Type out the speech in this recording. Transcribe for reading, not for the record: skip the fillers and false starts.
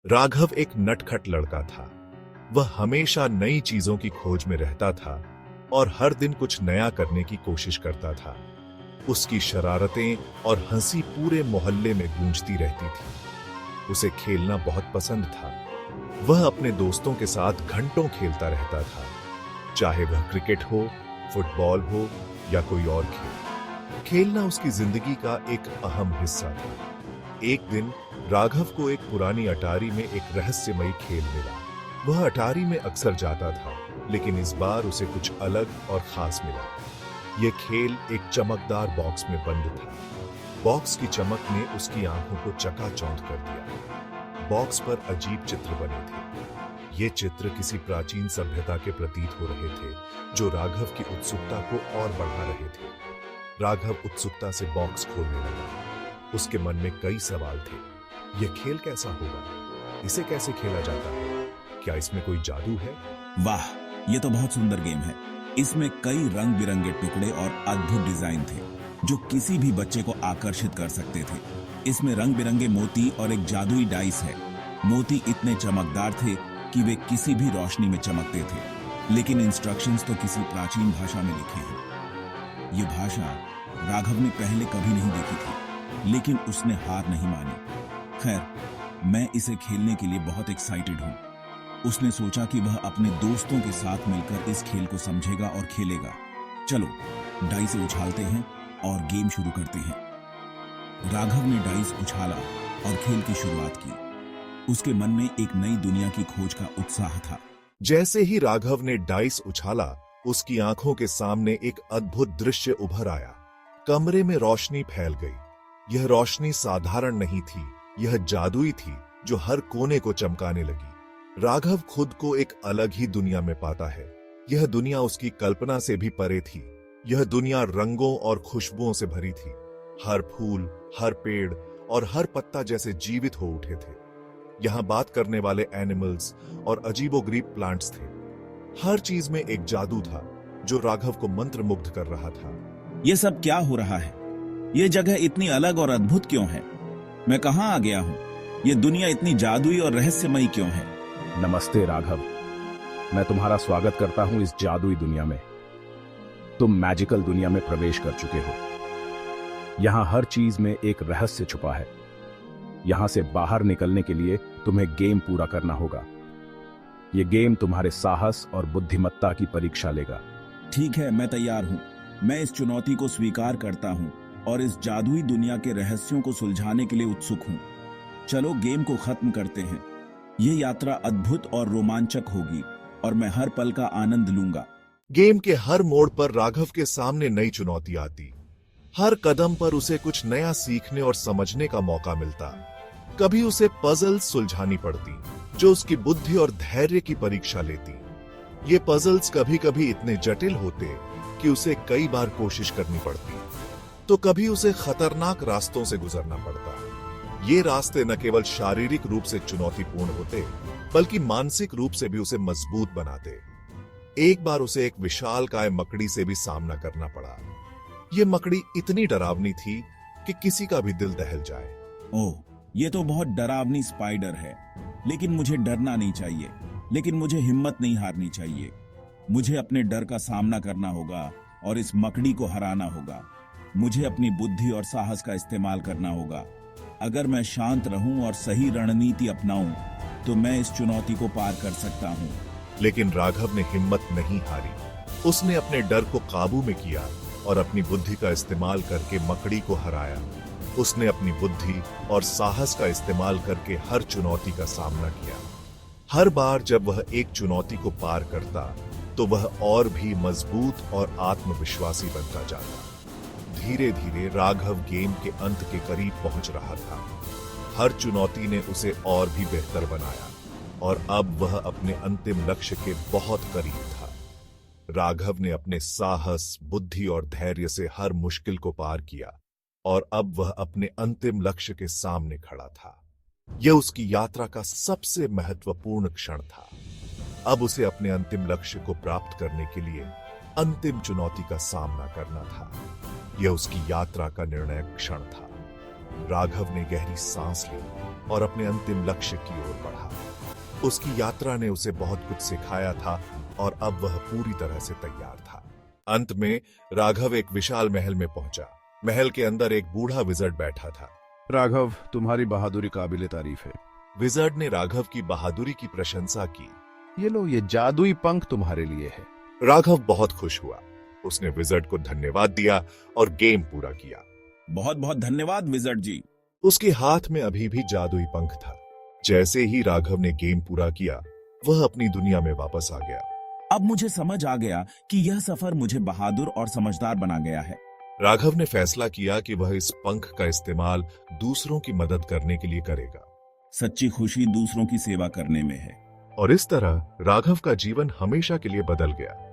राघव एक नटखट लड़का था। वह हमेशा नई चीजों की खोज में रहता था और हर दिन कुछ नया करने की कोशिश करता था। उसकी शरारतें और हंसी पूरे मोहल्ले में गूंजती रहती थी। उसे खेलना बहुत पसंद था। वह अपने दोस्तों के साथ घंटों खेलता रहता था, चाहे वह क्रिकेट हो, फुटबॉल हो या कोई और खेल। खेलना उसकी जिंदगी का एक अहम हिस्सा था। एक दिन राघव को एक पुरानी अटारी में एक रहस्यमयी खेल मिला। वह अटारी में अक्सर जाता था, लेकिन इस बार उसे कुछ अलग और खास मिला। यह खेल एक चमकदार बॉक्स में बंद था। बॉक्स की चमक ने उसकी आंखों को चकाचौंध कर दिया। बॉक्स पर अजीब चित्र बने थे। ये चित्र किसी प्राचीन सभ्यता के प्रतीत हो रहे थे, जो राघव की उत्सुकता को और बढ़ा रहे थे। राघव उत्सुकता से बॉक्स खोलने लगा। उसके मन में कई सवाल थे। यह खेल कैसा होगा? इसे कैसे खेला जाता है? क्या इसमें कोई जादू है? वाह, ये तो बहुत सुंदर गेम है। इसमें कई रंग बिरंगे टुकड़े और अद्भुत डिजाइन थे, जो किसी भी बच्चे को आकर्षित कर सकते थे। इसमें रंग बिरंगे मोती और एक जादुई डाइस है। मोती इतने चमकदार थे कि वे किसी भी रोशनी में चमकते थे, लेकिन इंस्ट्रक्शंस तो किसी प्राचीन भाषा में लिखे हैं। ये भाषा राघव ने पहले कभी नहीं देखी थी, लेकिन उसने हार नहीं मानी। खैर, मैं इसे खेलने के लिए बहुत एक्साइटेड हूँ। उसने सोचा कि वह अपने दोस्तों के साथ मिलकर इस खेल को समझेगा और खेलेगा। चलो, डाइस उछालते हैं और गेम शुरू करते हैं। राघव ने डाइस उछाला और खेल की शुरुआत की। उसके मन में एक नई दुनिया की खोज का उत्साह था। जैसे ही राघव ने डाइस उछाला, उसकी आंखों के सामने एक अद्भुत दृश्य उभर आया। कमरे में रोशनी फैल गई। यह रोशनी साधारण नहीं थी, यह जादुई थी, जो हर कोने को चमकाने लगी। राघव खुद को एक अलग ही दुनिया में पाता है। यह दुनिया उसकी कल्पना से भी परे थी। यह दुनिया रंगों और खुशबुओं से भरी थी। हर फूल, हर पेड़ और हर पत्ता जैसे जीवित हो उठे थे। यहाँ बात करने वाले एनिमल्स और अजीबोगरीब प्लांट्स थे। हर चीज में एक जादू था, जो राघव को मंत्रमुग्ध कर रहा था। ये सब क्या हो रहा है? ये जगह इतनी अलग और अद्भुत क्यों है? मैं कहाँ आ गया हूँ? ये दुनिया इतनी जादुई और रहस्यमयी क्यों है? नमस्ते राघव, मैं तुम्हारा स्वागत करता हूं इस जादुई दुनिया में। तुम मैजिकल दुनिया में प्रवेश कर चुके हो। यहां हर चीज में एक रहस्य छुपा है। यहां से बाहर निकलने के लिए तुम्हें गेम पूरा करना होगा। यह गेम तुम्हारे साहस और बुद्धिमत्ता की परीक्षा लेगा। ठीक है, मैं तैयार हूँ। मैं इस चुनौती को स्वीकार करता हूँ और इस जादुई दुनिया के रहस्यों को सुलझाने के लिए उत्सुक हूँ। चलो, गेम को खत्म करते हैं। ये यात्रा अद्भुत और रोमांचक होगी और मैं हर पल का आनंद लूंगा। गेम के हर मोड़ पर राघव के सामने नई चुनौती आती। हर कदम पर उसे कुछ नया सीखने और समझने का मौका मिलता। कभी उसे पजल सुलझानी पड़ती, जो उसकी बुद्धि और धैर्य की परीक्षा लेती। ये पजल्स कभी कभी इतने जटिल होते कि उसे कई बार कोशिश करनी पड़ती, तो कभी उसे खतरनाक रास्तों से गुजरना पड़ता। ये रास्ते न केवल शारीरिक रूप से चुनौतीपूर्ण होते, बल्कि मानसिक रूप से भी उसे मजबूत बनाते। एक बार उसे एक विशालकाय मकड़ी से भी सामना करना पड़ा। यह मकड़ी इतनी डरावनी थी कि किसी का भी दिल दहल जाए। ओह, ये तो बहुत डरावनी स्पाइडर है। लेकिन मुझे डरना नहीं चाहिए। लेकिन मुझे हिम्मत नहीं हारनी चाहिए। मुझे अपने डर का सामना करना होगा और इस मकड़ी को हराना होगा। मुझे अपनी बुद्धि और साहस का इस्तेमाल करना होगा। अगर मैं शांत रहूं और सही रणनीति अपनाऊं, तो मैं इस चुनौती को पार कर सकता हूं। लेकिन राघव ने हिम्मत नहीं हारी। उसने अपने डर को काबू में किया और अपनी बुद्धि का इस्तेमाल करके मकड़ी को हराया। उसने अपनी बुद्धि और साहस का इस्तेमाल करके हर चुनौती का सामना किया। हर बार जब वह एक चुनौती को पार करता, तो वह और भी मजबूत और आत्मविश्वासी बनता जाता। धीरे धीरे राघव गेम के अंत के करीब पहुंच रहा था। हर चुनौती ने उसे और भी बेहतर बनाया और अब वह अपने अंतिम लक्ष्य के बहुत करीब था। राघव ने अपने साहस, बुद्धि और धैर्य से हर मुश्किल को पार किया और अब वह अपने अंतिम लक्ष्य के सामने खड़ा था। यह उसकी यात्रा का सबसे महत्वपूर्ण क्षण था। अब उसे अपने अंतिम लक्ष्य को प्राप्त करने के लिए अंतिम चुनौती का सामना करना था। यह उसकी यात्रा का निर्णायक क्षण था। राघव ने गहरी सांस ली और अपने अंतिम लक्ष्य की ओर बढ़ा। उसकी यात्रा ने उसे बहुत कुछ सिखाया था और अब वह पूरी तरह से तैयार था। अंत में राघव एक विशाल महल में पहुंचा। महल के अंदर एक बूढ़ा विज़र्ड बैठा था। राघव, तुम्हारी बहादुरी काबिले तारीफ है। विज़र्ड ने राघव की बहादुरी की प्रशंसा की। ये लो, ये जादुई पंख तुम्हारे लिए है। राघव बहुत खुश हुआ। उसने विज़र्ड को धन्यवाद दिया और गेम पूरा किया। बहुत बहुत धन्यवाद विज़र्ड जी। उसके हाथ में अभी भी जादुई पंख था। जैसे ही राघव ने गेम पूरा किया, वह अपनी दुनिया में वापस आ गया। अब मुझे समझ आ गया कि यह सफर मुझे बहादुर और समझदार बना गया है। राघव ने फैसला किया कि वह इस पंख का इस्तेमाल दूसरों की मदद करने के लिए करेगा। सच्ची खुशी दूसरों की सेवा करने में है। और इस तरह राघव का जीवन हमेशा के लिए बदल गया।